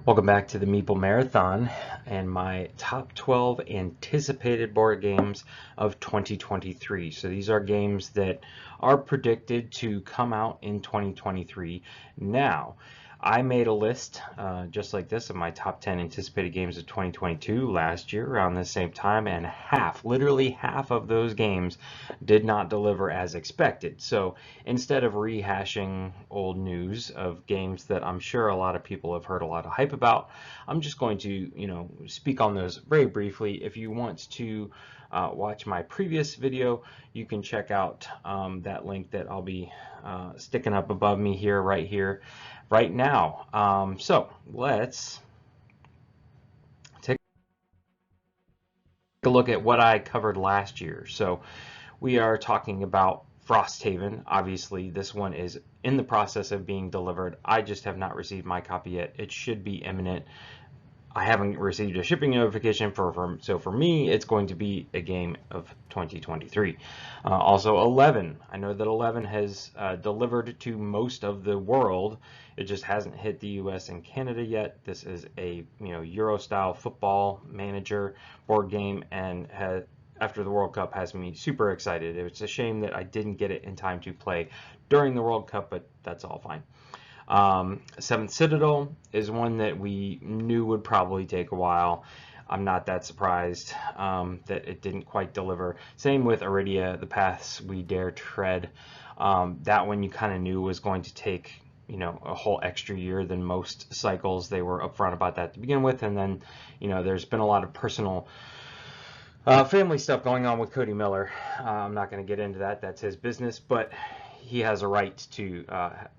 Welcome back to the Meeple Marathon and my top 12 anticipated board games of 2023. So these are games that are predicted to come out in 2023. Now, I made a list just like this of my top 10 anticipated games of 2022 last year around the same time, and literally half of those games did not deliver as expected. So instead of rehashing old news of games that I'm sure a lot of people have heard a lot of hype about, I'm just going to, speak on those very briefly. If you want to watch my previous video, you can check out that link that I'll be sticking up above me here, right now. So let's take a look at what I covered last year. So we are talking about Frosthaven. Obviously, this one is in the process of being delivered. I just have not received my copy yet. It should be imminent. I haven't received a shipping notification so for me, it's going to be a game of 2023. Also 11. I know that 11 has delivered to most of the world. It just hasn't hit the US and Canada yet. This is a Euro style football manager board game, and after the World Cup has me super excited. It's a shame that I didn't get it in time to play during the World Cup, but that's all fine. Seventh Citadel is one that we knew would probably take a while. I'm not that surprised that it didn't quite deliver. Same with Iridia, The Paths We Dare Tread. That one you kind of knew was going to take a whole extra year than most cycles. They were upfront about that to begin with, and then there's been a lot of personal family stuff going on with Cody Miller. I'm not going to get into that. That's his business, but he has a right to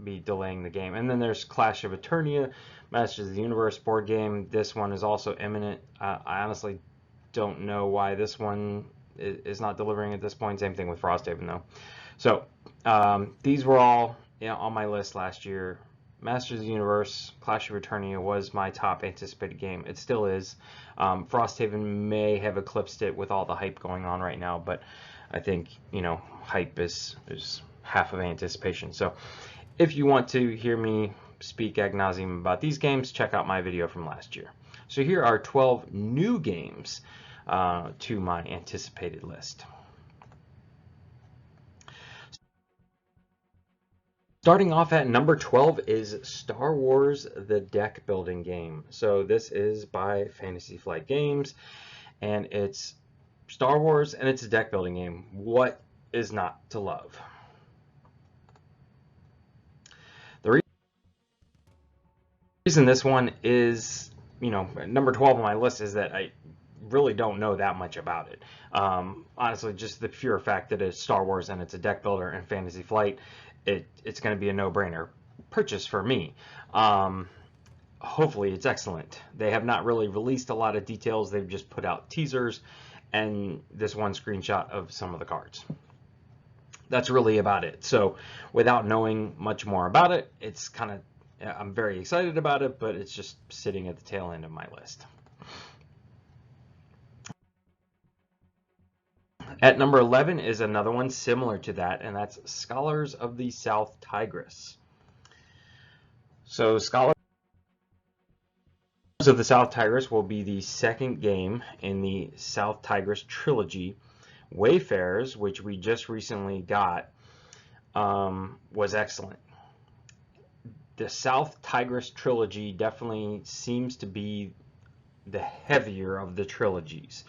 be delaying the game. And then there's Clash of Eternia, Masters of the Universe board game. This one is also imminent. I honestly don't know why this one is not delivering at this point. Same thing with Frosthaven, though. So these were all on my list last year. Masters of the Universe, Clash of Eternia was my top anticipated game. It still is. Frosthaven may have eclipsed it with all the hype going on right now, but I think hype is half of anticipation. So if you want to hear me speak ad nauseum about these games, check out my video from last year. So here are 12 new games to my anticipated list. Starting off at number 12 is Star Wars the Deck Building Game. So this is by Fantasy Flight Games, and it's Star Wars and it's a deck building game. What is not to love? The reason this one is, number 12 on my list is that I really don't know that much about it. Honestly, just the pure fact that it's Star Wars and it's a deck builder and Fantasy Flight, it's going to be a no-brainer purchase for me. Hopefully it's excellent. They have not really released a lot of details. They've just put out teasers and this one screenshot of some of the cards. That's really about it. So without knowing much more about it, it's kind of, I'm very excited about it, but it's just sitting at the tail end of my list. At number 11 is another one similar to that, and that's Scholars of the South Tigris. So Scholars of the South Tigris will be the second game in the South Tigris trilogy. Wayfarers, which we just recently got, was excellent. The South Tigris trilogy definitely seems to be the heavier of the trilogies.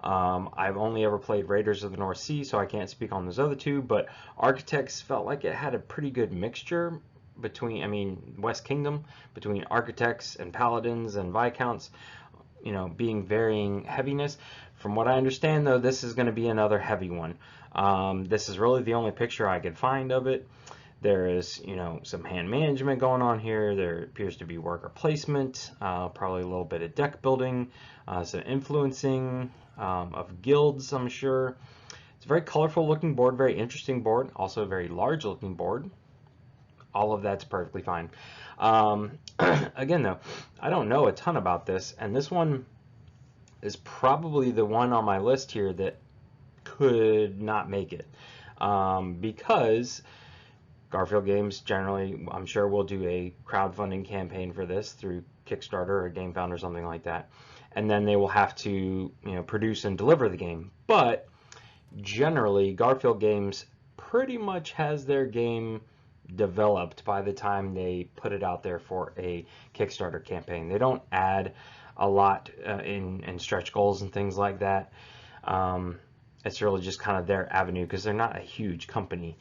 I've only ever played Raiders of the North Sea, so I can't speak on those other two, but Architects felt like it had a pretty good mixture between, West Kingdom, between Architects and Paladins and Viscounts, being varying heaviness. From what I understand, though, this is going to be another heavy one. This is really the only picture I could find of it. There is, some hand management going on here. There appears to be worker placement, probably a little bit of deck building, some influencing of guilds, I'm sure. It's a very colorful looking board, very interesting board, also a very large looking board. All of that's perfectly fine. Again, though, I don't know a ton about this, and this one is probably the one on my list here that could not make it, because Garfield Games generally, I'm sure, will do a crowdfunding campaign for this through Kickstarter or GameFound or something like that, and then they will have to produce and deliver the game. But generally, Garfield Games pretty much has their game developed by the time they put it out there for a Kickstarter campaign. They don't add a lot in stretch goals and things like that. It's really just kind of their avenue because they're not a huge company.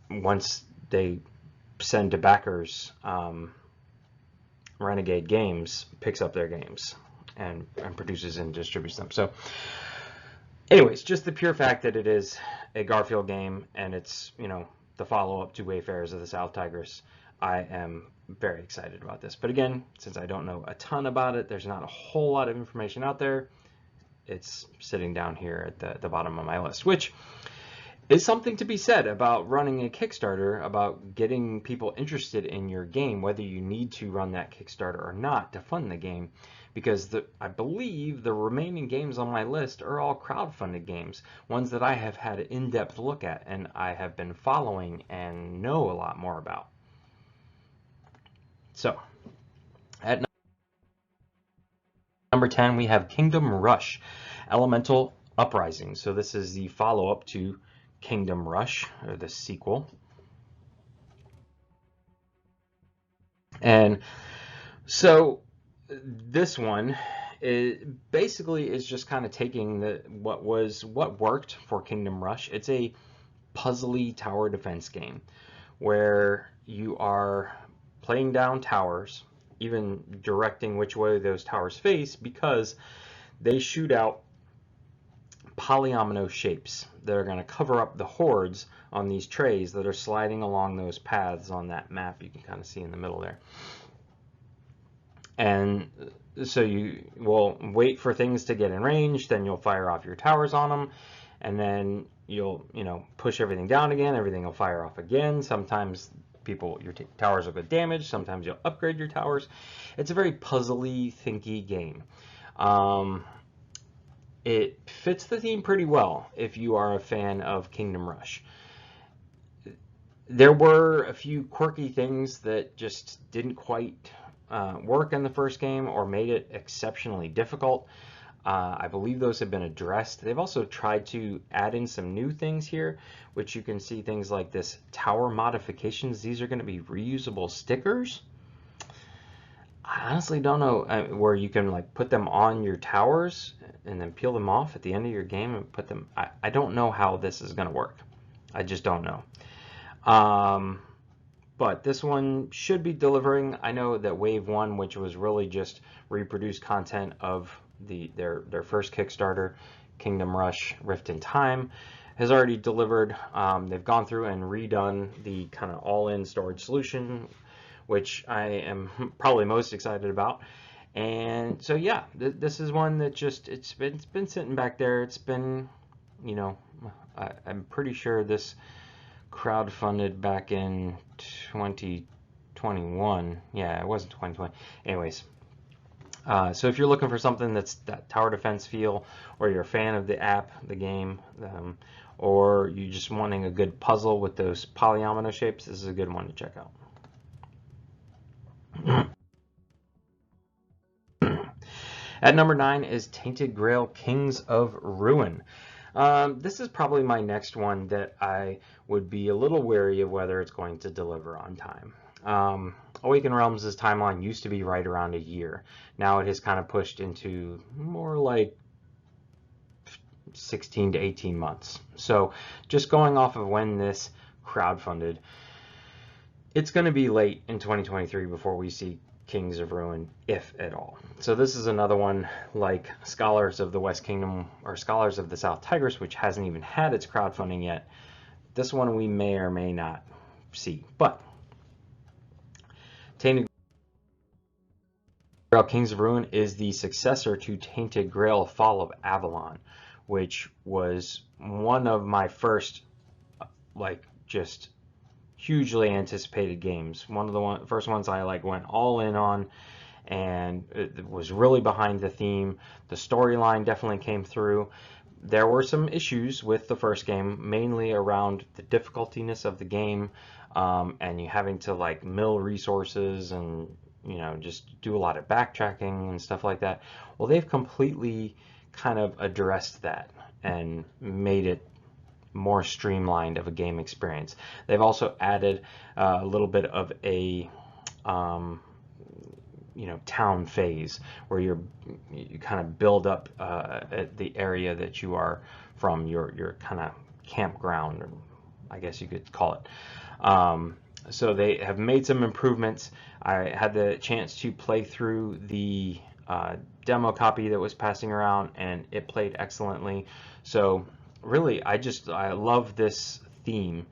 Once they send to backers, Renegade Games picks up their games and produces and distributes them. So anyways, just the pure fact that it is a Garfield game and it's, the follow-up to Wayfarers of the South Tigris, I am very excited about this. But again, since I don't know a ton about it, there's not a whole lot of information out there. It's sitting down here at the bottom of my list, which is something to be said about running a Kickstarter, about getting people interested in your game, whether you need to run that Kickstarter or not to fund the game, because I believe the remaining games on my list are all crowdfunded games, ones that I have had an in-depth look at and I have been following and know a lot more about. So, at number 10, we have Kingdom Rush, Elemental Uprising. So this is the follow-up to Kingdom Rush, or the sequel. And so this one basically is just kind of taking what worked for Kingdom Rush. It's a puzzly tower defense game where you are playing down towers, even directing which way those towers face, because they shoot out polyomino shapes that are going to cover up the hordes on these trays that are sliding along those paths on that map you can kind of see in the middle there. And so you will wait for things to get in range, then you'll fire off your towers on them, and then you'll push everything down again, everything will fire off again. Sometimes your towers will get damaged, sometimes you'll upgrade your towers. It's a very puzzly, thinky game. It fits the theme pretty well if you are a fan of Kingdom Rush. There were a few quirky things that just didn't quite work in the first game or made it exceptionally difficult. I believe those have been addressed. They've also tried to add in some new things here, which you can see things like this tower modifications. These are going to be reusable stickers. I honestly don't know where you can like put them on your towers and then peel them off at the end of your game and put them. I don't know how this is going to work. I just don't know. But this one should be delivering. I know that Wave 1, which was really just reproduced content of their first Kickstarter, Kingdom Rush Rift in Time, has already delivered. They've gone through and redone the kind of all-in storage solution, which I am probably most excited about. And so yeah, this is one that just it's been sitting back there. It's been, I'm pretty sure this crowdfunded back in 2021. Yeah, it wasn't 2020. Anyways, so if you're looking for something that's that tower defense feel, or you're a fan of the app, the game, or you just wanting a good puzzle with those polyomino shapes, this is a good one to check out. At number 9 is Tainted Grail Kings of Ruin. This is probably my next one that I would be a little wary of whether it's going to deliver on time. Awakened Realms' timeline used to be right around a year. Now it has kind of pushed into more like 16 to 18 months. So just going off of when this crowdfunded, it's going to be late in 2023 before we see Kings of Ruin, if at all. So this is another one like Scholars of the West Kingdom or Scholars of the South Tigris, which hasn't even had its crowdfunding yet. This one we may or may not see. But Tainted Grail Kings of Ruin is the successor to Tainted Grail Fall of Avalon, which was one of my first just hugely anticipated games. One of the first ones I went all in on, and it was really behind the theme. The storyline definitely came through. There were some issues with the first game, mainly around the difficultiness of the game, and you having to mill resources and you know, just do a lot of backtracking and stuff like that. Well, they've completely kind of addressed that and made it more streamlined of a game experience. They've also added a little bit of a you know, town phase where you kind of build up at the area that you are from, your kind of campground, or I guess you could call it. So they have made some improvements. I had the chance to play through the demo copy that was passing around, and it played excellently. So really, I love this theme,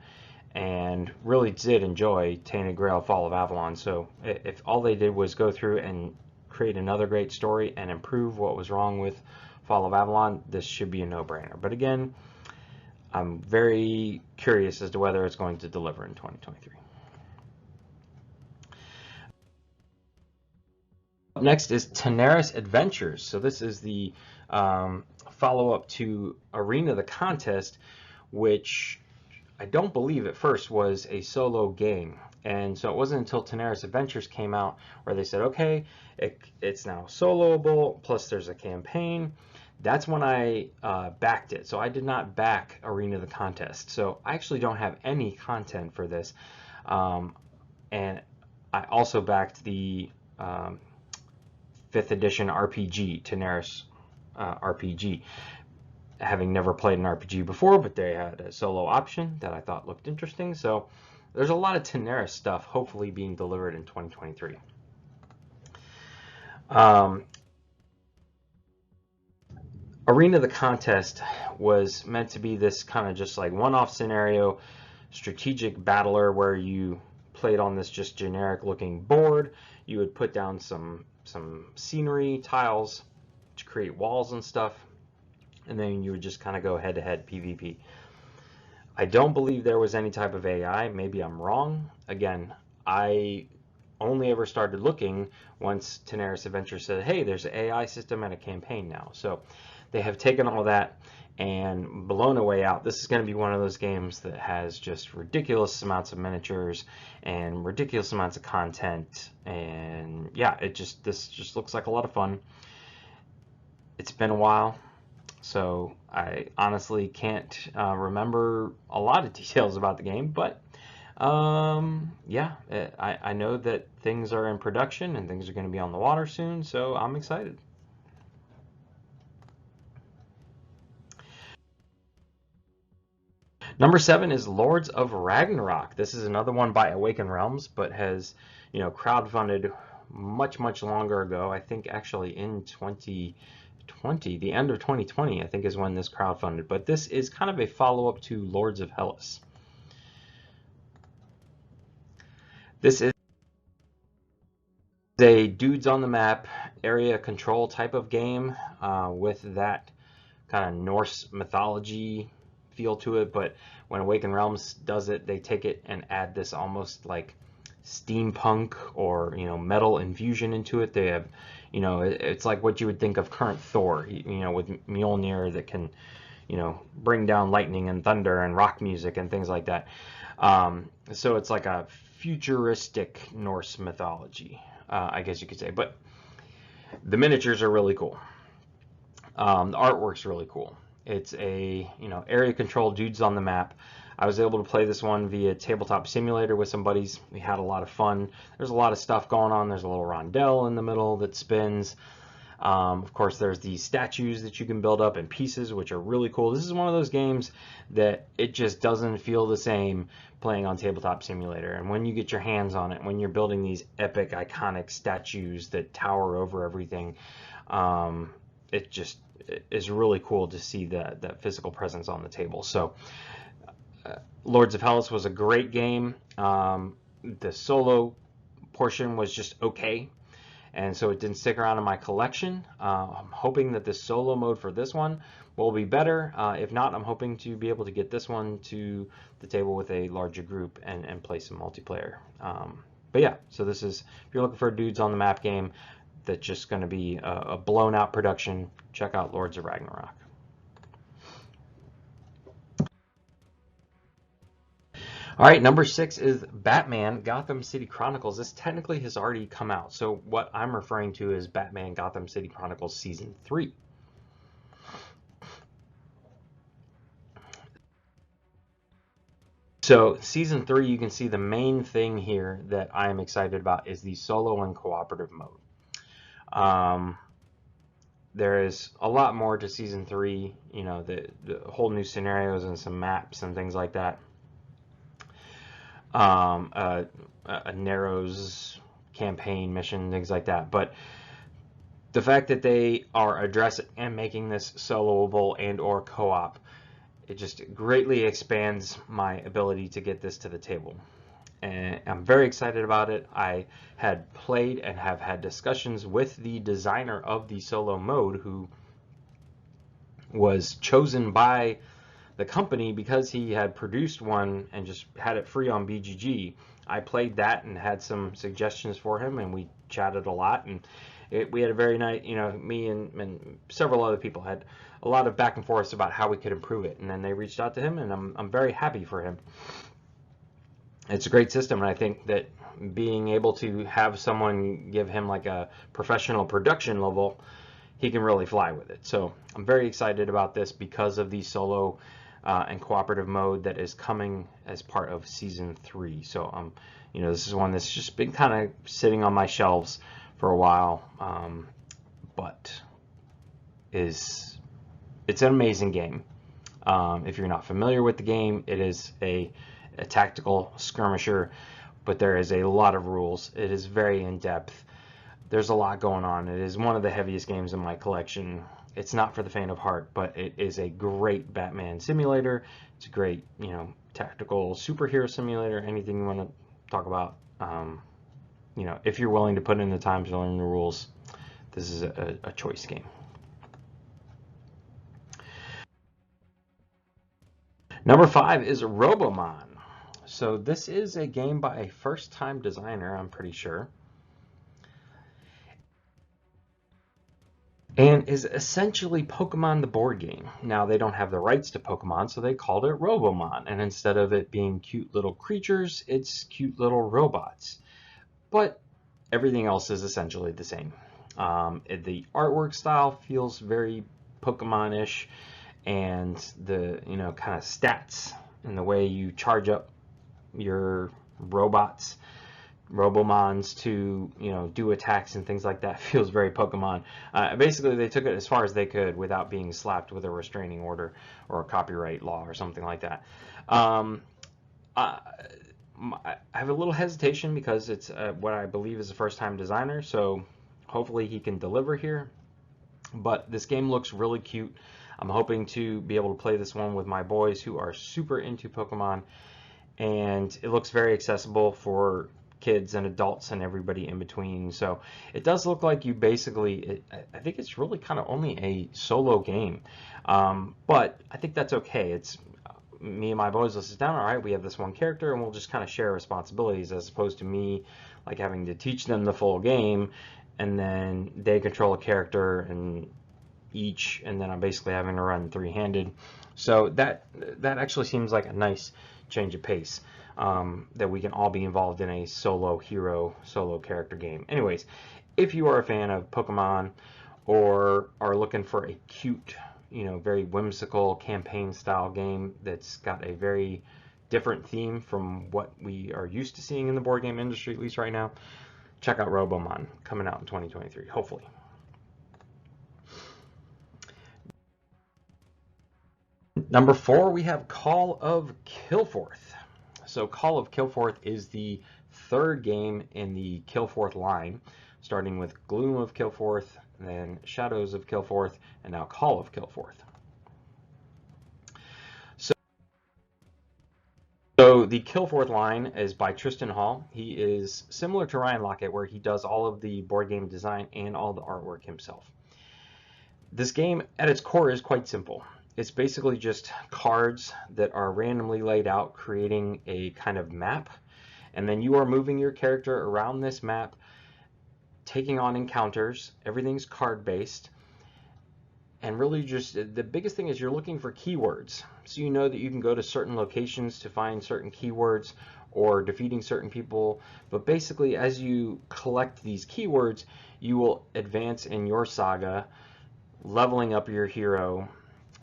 and really did enjoy Tainted Grail Fall of Avalon. So if all they did was go through and create another great story and improve what was wrong with Fall of Avalon, this should be a no-brainer. But again, I'm very curious as to whether it's going to deliver in 2023. Up next is Tenaris Adventures. So this is the follow-up to Arena the Contest, which I don't believe at first was a solo game. And so it wasn't until Tenaris Adventures came out where they said, okay, it's now soloable, plus there's a campaign. That's when I backed it. So I did not back Arena the Contest. So I actually don't have any content for this. And I also backed the 5th edition RPG, Tenaris RPG. Having never played an RPG before, but they had a solo option that I thought looked interesting. So there's a lot of Tenaris stuff hopefully being delivered in 2023. Arena the Contest was meant to be this kind of just like one-off scenario, strategic battler where you played on this just generic looking board. You would put down some scenery tiles to create walls and stuff, and then you would just kind of go head-to-head PvP. I don't believe there was any type of AI. Maybe I'm wrong. Again, I only ever started looking once Tenaris Adventures said, hey, there's an AI system and a campaign now. So they have taken all that and blown away out. This is going to be one of those games that has just ridiculous amounts of miniatures and ridiculous amounts of content. And yeah, this just looks like a lot of fun. It's been a while, so I honestly can't remember a lot of details about the game, but yeah, I know that things are in production and things are going to be on the water soon, so I'm excited. Number 7 is Lords of Ragnarok. This is another one by Awakened Realms, but has, you know, crowdfunded much longer ago. I think actually in 2020, the end of 2020, I think is when this crowdfunded. But this is kind of a follow-up to Lords of Hellas. This is a dudes on the map area control type of game with that kind of Norse mythology feel to it, but when Awakened Realms does it, they take it and add this almost like steampunk or, you know, metal infusion into it. They have, you know, it's like what you would think of current Thor, you know, with Mjolnir that can, you know, bring down lightning and thunder and rock music and things like that. So it's like a futuristic Norse mythology, I guess you could say. But the miniatures are really cool. The artwork's really cool. It's a, you know, area control dudes on the map. I was able to play this one via Tabletop Simulator with some buddies. We had a lot of fun. There's a lot of stuff going on. There's a little rondelle in the middle that spins. Of course, there's these statues that you can build up in pieces, which are really cool. This is one of those games that it just doesn't feel the same playing on Tabletop Simulator. And when you get your hands on it, when you're building these epic, iconic statues that tower over everything, it just is really cool to see that physical presence on the table. So Lords of Hellas was a great game. The solo portion was just okay, and so it didn't stick around in my collection. I'm hoping that the solo mode for this one will be better. If not, I'm hoping to be able to get this one to the table with a larger group and play some multiplayer. But yeah, so this is, if you're looking for a dudes on the map game that's just going to be a blown out production, check out Lords of All right, number 6 is Batman Gotham City Chronicles. This technically has already come out, so what I'm referring to is Batman Gotham City Chronicles Season 3. So Season 3, you can see the main thing here that I am excited about is the solo and cooperative mode. There is a lot more to Season 3, you know, the whole new scenarios and some maps and things like that. A Narrows campaign mission, things like that. But the fact that they are addressing and making this soloable and or co-op, it just greatly expands my ability to get this to the table. And I'm very excited about it. I had played and have had discussions with the designer of the solo mode, who was chosen by the company because he had produced one and just had it free on BGG. I played that and had some suggestions for him, and we chatted a lot, and we had a very nice, you know, me and several other people had a lot of back and forth about how we could improve it, and then they reached out to him, and I'm very happy for him. It's a great system, and I think that being able to have someone give him like a professional production level, he can really fly with it. So I'm very excited about this because of the solo and cooperative mode that is coming as part of Season 3. So you know, this is one that's just been kind of sitting on my shelves for a while, but it's an amazing game. If you're not familiar with the game, it is a tactical skirmisher, but there is a lot of rules. It is very in-depth. There's a lot going on. It is one of the heaviest games in my collection. It's not for the faint of heart, but it is a great Batman simulator. It's a great, you know, tactical superhero simulator. Anything you want to talk about, you know, if you're willing to put in the time to learn the rules, this is a choice game. Number 5 is Robomon. So this is a game by a first-time designer, I'm pretty sure, and is essentially Pokemon the board game. Now, they don't have the rights to Pokemon, so they called it Robomon, and instead of it being cute little creatures, it's cute little robots. But everything else is essentially the same. The artwork style feels very Pokemon-ish, and the, you know, kind of stats and the way you charge up your robots, Robomons, to, you know, do attacks and things like that feels very Pokemon. Basically, they took it as far as they could without being slapped with a restraining order or a copyright law or something like that. I have a little hesitation because it's what I believe is a first-time designer, so hopefully he can deliver here. But this game looks really cute. I'm hoping to be able to play this one with my boys who are super into Pokemon, and it looks very accessible for kids and adults and everybody in between. So it does look like you basically, I think it's really kind of only a solo game, but I think that's okay. It's me and my boys will sit down, all right, we have this one character, and we'll just kind of share responsibilities, as opposed to me like having to teach them the full game, and then they control a character and then I'm basically having to run three-handed. So that actually seems like a nice change of pace, that we can all be involved in a solo character game. Anyways, if you are a fan of Pokemon or are looking for a cute, you know, very whimsical campaign style game that's got a very different theme from what we are used to seeing in the board game industry, at least right now, check out Robomon, coming out in 2023, hopefully. Number 4, we have Call of Kilforth. So Call of Kilforth is the third game in the Kilforth line, starting with Gloom of Kilforth, then Shadows of Kilforth, and now Call of Kilforth. So the Kilforth line is by Tristan Hall. He is similar to Ryan Lockett, where he does all of the board game design and all the artwork himself. This game at its core is quite simple. It's basically just cards that are randomly laid out, creating a kind of map, and then you are moving your character around this map, taking on encounters. Everything's card based, and really just the biggest thing is you're looking for keywords. So you know that you can go to certain locations to find certain keywords or defeating certain people. But basically, as you collect these keywords, you will advance in your saga, leveling up your hero,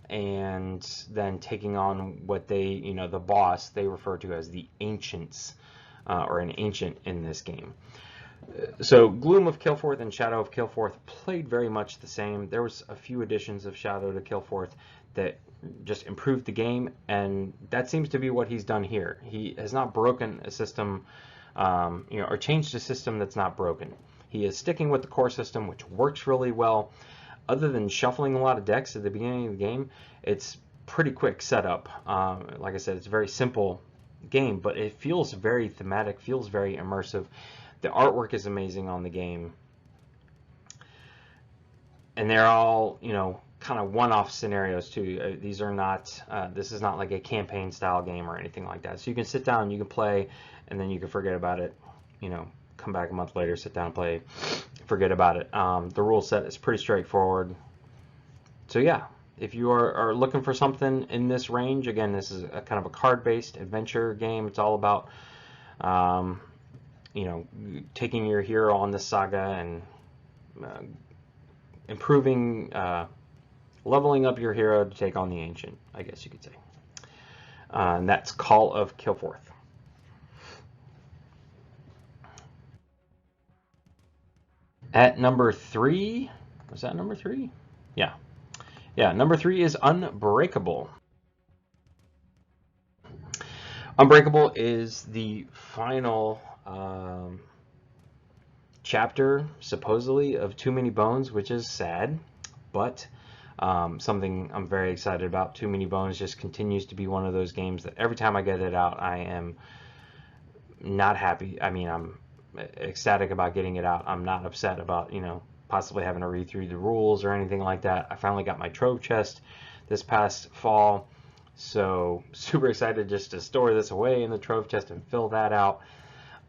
and then taking on what they, the boss, they refer to as the Ancients, or an Ancient in this game. So Gloom of Kilforth and Shadow of Kilforth played very much the same. There was a few additions of Shadow to Kilforth that just improved the game, and that seems to be what he's done here. He has not broken a system, or changed a system that's not broken. He is sticking with the core system, which works really well. Other than shuffling a lot of decks at the beginning of the game, it's pretty quick setup. Like I said, it's a very simple game, but it feels very thematic, feels very immersive. The artwork is amazing on the game, and they're all, kind of one-off scenarios too. These are not, this is not like a campaign style game or anything like that. So you can sit down, you can play, and then you can forget about it. Come back a month later, sit down, play, forget about it. The rule set is pretty straightforward. So yeah, if you are looking for something in this range, again, this is a kind of a card-based adventure game. It's all about taking your hero on this saga and improving, leveling up your hero to take on the Ancient, I guess you could say. And that's Call of Kilforth. At number 3, was that number 3? Yeah. Yeah, number 3 is Unbreakable. Unbreakable is the final chapter, supposedly, of Too Many Bones, which is sad, but something I'm very excited about. Too Many Bones just continues to be one of those games that every time I get it out, I am not happy. I mean, I'm ecstatic about getting it out. I'm not upset about, possibly having to read through the rules or anything like that. I finally got my trove chest this past fall, so super excited just to store this away in the trove chest and fill that out.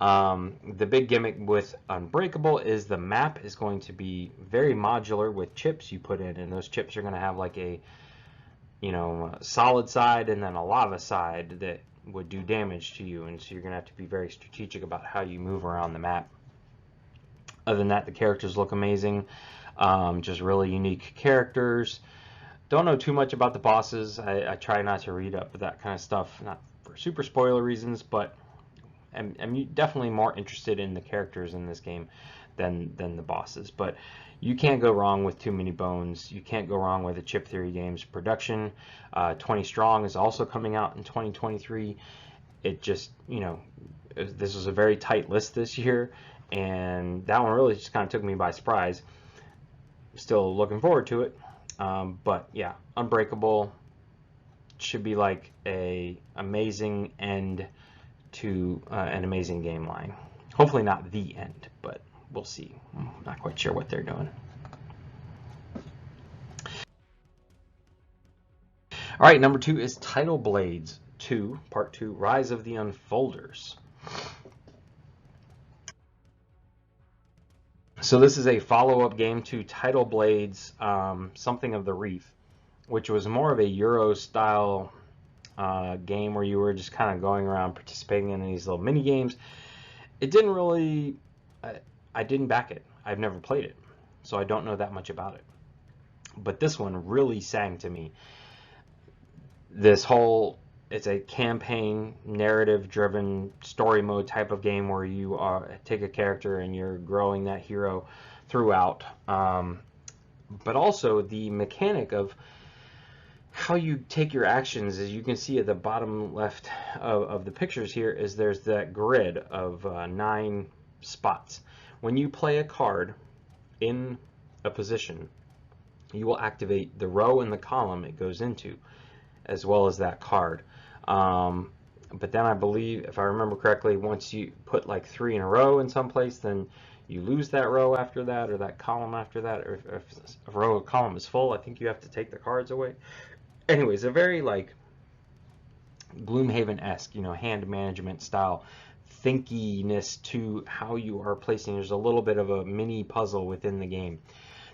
The big gimmick with Unbreakable is the map is going to be very modular with chips you put in, and those chips are going to have like a solid side and then a lava side that would do damage to you, and so you're going to have to be very strategic about how you move around the map. Other than that, the characters look amazing, just really unique characters. Don't know too much about the bosses. I try not to read up that kind of stuff, not for super spoiler reasons, but I'm definitely more interested in the characters in this game than the bosses. But you can't go wrong with Too Many Bones. You can't go wrong with the Chip Theory Games production. 20 Strong is also coming out in 2023. It just, this was a very tight list this year, and that one really just kind of took me by surprise. Still looking forward to it. But yeah, Unbreakable should be like a amazing end to an amazing game line. Hopefully not the end, but we'll see. I'm not quite sure what they're doing. All right, number 2 is Tidal Blades 2, Part 2, Rise of the Unfolders. So this is a follow-up game to Tidal Blades, Something of the Reef, which was more of a Euro-style game where you were just kind of going around participating in these little mini games. It didn't really, I didn't back it. I've never played it, so I don't know that much about it. But this one really sang to me. This whole, it's a campaign, narrative-driven story mode type of game where you take a character and you're growing that hero throughout. But also the mechanic of how you take your actions, as you can see at the bottom left of the pictures here, is there's that grid of 9 spots. When you play a card in a position, you will activate the row and the column it goes into, as well as that card. But then I believe, if I remember correctly, once you put like 3 in a row in some place, then you lose that row after that, or that column after that, or if a row or column is full, I think you have to take the cards away. Anyways, a very like Gloomhaven-esque, hand management style thinkiness to how you are placing. There's a little bit of a mini puzzle within the game.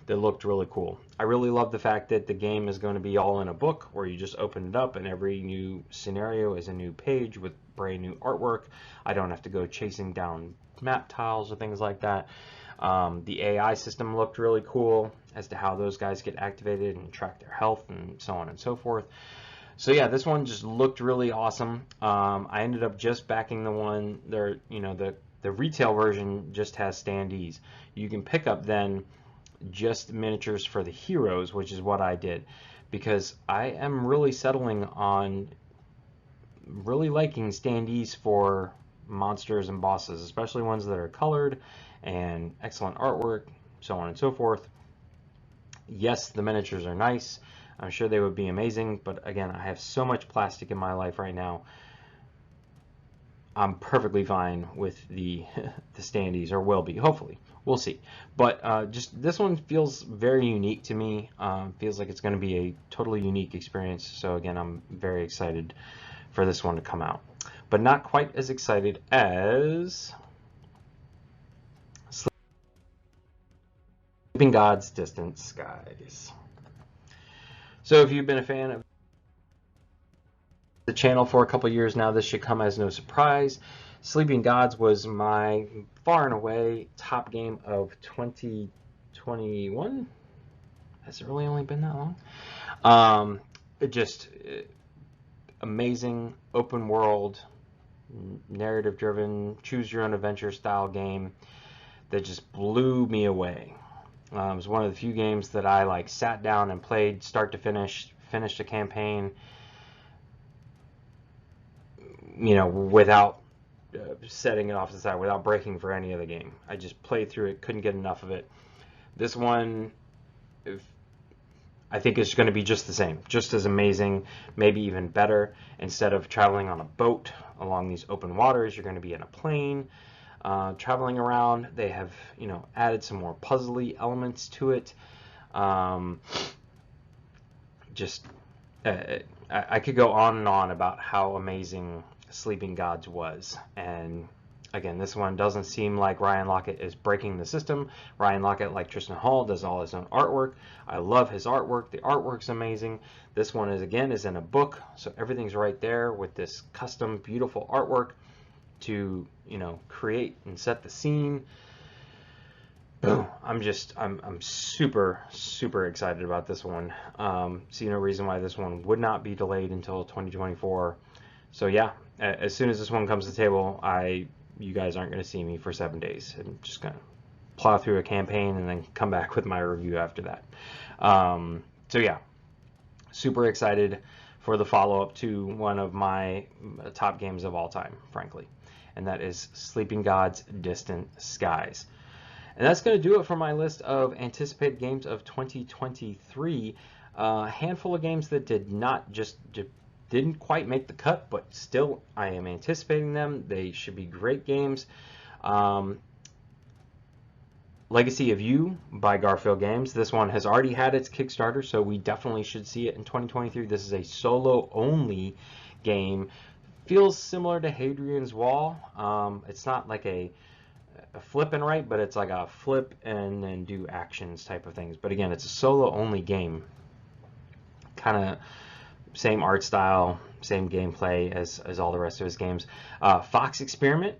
that looked really cool. I really love the fact that the game is going to be all in a book where you just open it up and every new scenario is a new page with brand new artwork. I don't have to go chasing down map tiles or things like that. The AI system looked really cool as to how those guys get activated and track their health and so on and so forth. So yeah, this one just looked really awesome. I ended up just backing the one there, the retail version just has standees. You can pick up then just miniatures for the heroes, which is what I did, because I am really settling on really liking standees for monsters and bosses, especially ones that are colored and excellent artwork, so on and so forth. Yes, the miniatures are nice. I'm sure they would be amazing, but again, I have so much plastic in my life right now. I'm perfectly fine with the the standees, or will be, hopefully. We'll see. But just this one feels very unique to me. Feels like it's going to be a totally unique experience. So again, I'm very excited for this one to come out. But not quite as excited as Sleeping Gods Distant Skies. So if you've been a fan of the channel for a couple years now, this should come as no surprise. Sleeping Gods was my far and away top game of 2021. Has it really only been that long? Just amazing open world, narrative driven, choose your own adventure style game that just blew me away. It was one of the few games that I sat down and played start to finish, finished a campaign, without setting it off to the side, without breaking for any other game. I just played through it, couldn't get enough of it. This one, I think is going to be just the same, just as amazing, maybe even better. Instead of traveling on a boat along these open waters, you're going to be in a plane, traveling around. They have, added some more puzzly elements to it. I could go on and on about how amazing Sleeping Gods was, and again, this one doesn't seem like Ryan Lockett is breaking the system. Ryan Lockett, like Tristan Hall, does all his own artwork. I love his artwork. The artwork's amazing. This one is in a book, so everything's right there with this custom, beautiful artwork to create and set the scene. Boom! I'm super excited about this one. See no reason why this one would not be delayed until 2024. So yeah, as soon as this one comes to the table, you guys aren't going to see me for 7 days. I'm just going to plow through a campaign and then come back with my review after that. So yeah, super excited for the follow-up to one of my top games of all time, frankly, and that is Sleeping Gods Distant Skies. And that's going to do it for my list of anticipated games of 2023. A handful of games that didn't quite make the cut, but still I am anticipating them. They should be great games. Legacy of You by Garfield Games. This one has already had its Kickstarter, so we definitely should see it in 2023. This is a solo-only game. Feels similar to Hadrian's Wall. It's not like a flip and write, but it's like a flip and then do actions type of things. But again, it's a solo-only game. Kind of same art style, same gameplay as all the rest of his games. Fox Experiment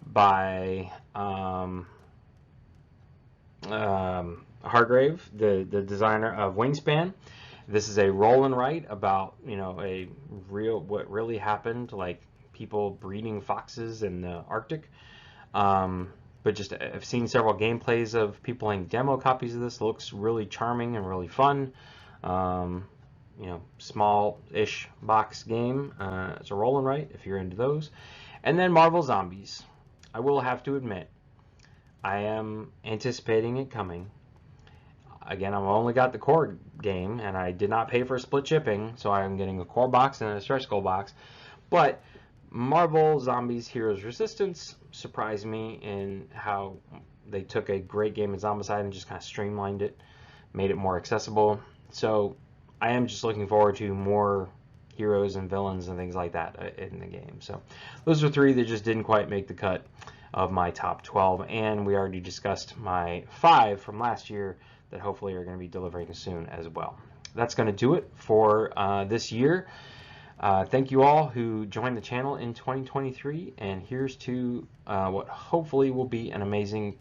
by Hargrave, the designer of Wingspan. This is a roll and write about what really happened, like people breeding foxes in the Arctic. But just I've seen several gameplays of people playing demo copies of this. It looks really charming and really fun. Small-ish box game. It's a roll and write if you're into those. And then Marvel Zombies. I will have to admit, I am anticipating it coming. Again, I've only got the core game, and I did not pay for split shipping, so I'm getting a core box and a stretch goal box. But Marvel Zombies Heroes Resistance surprised me in how they took a great game of Zombicide and just kind of streamlined it, made it more accessible. So I am just looking forward to more heroes and villains and things like that in the game. So those are three that just didn't quite make the cut of my top 12, and we already discussed my 5 from last year that hopefully are going to be delivering soon as well. That's going to do it for this year. Thank you all who joined the channel in 2023, and here's to what hopefully will be an amazing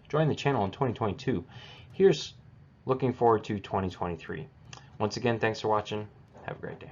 join the channel in 2022. Here's looking forward to 2023. Once again, thanks for watching. Have a great day.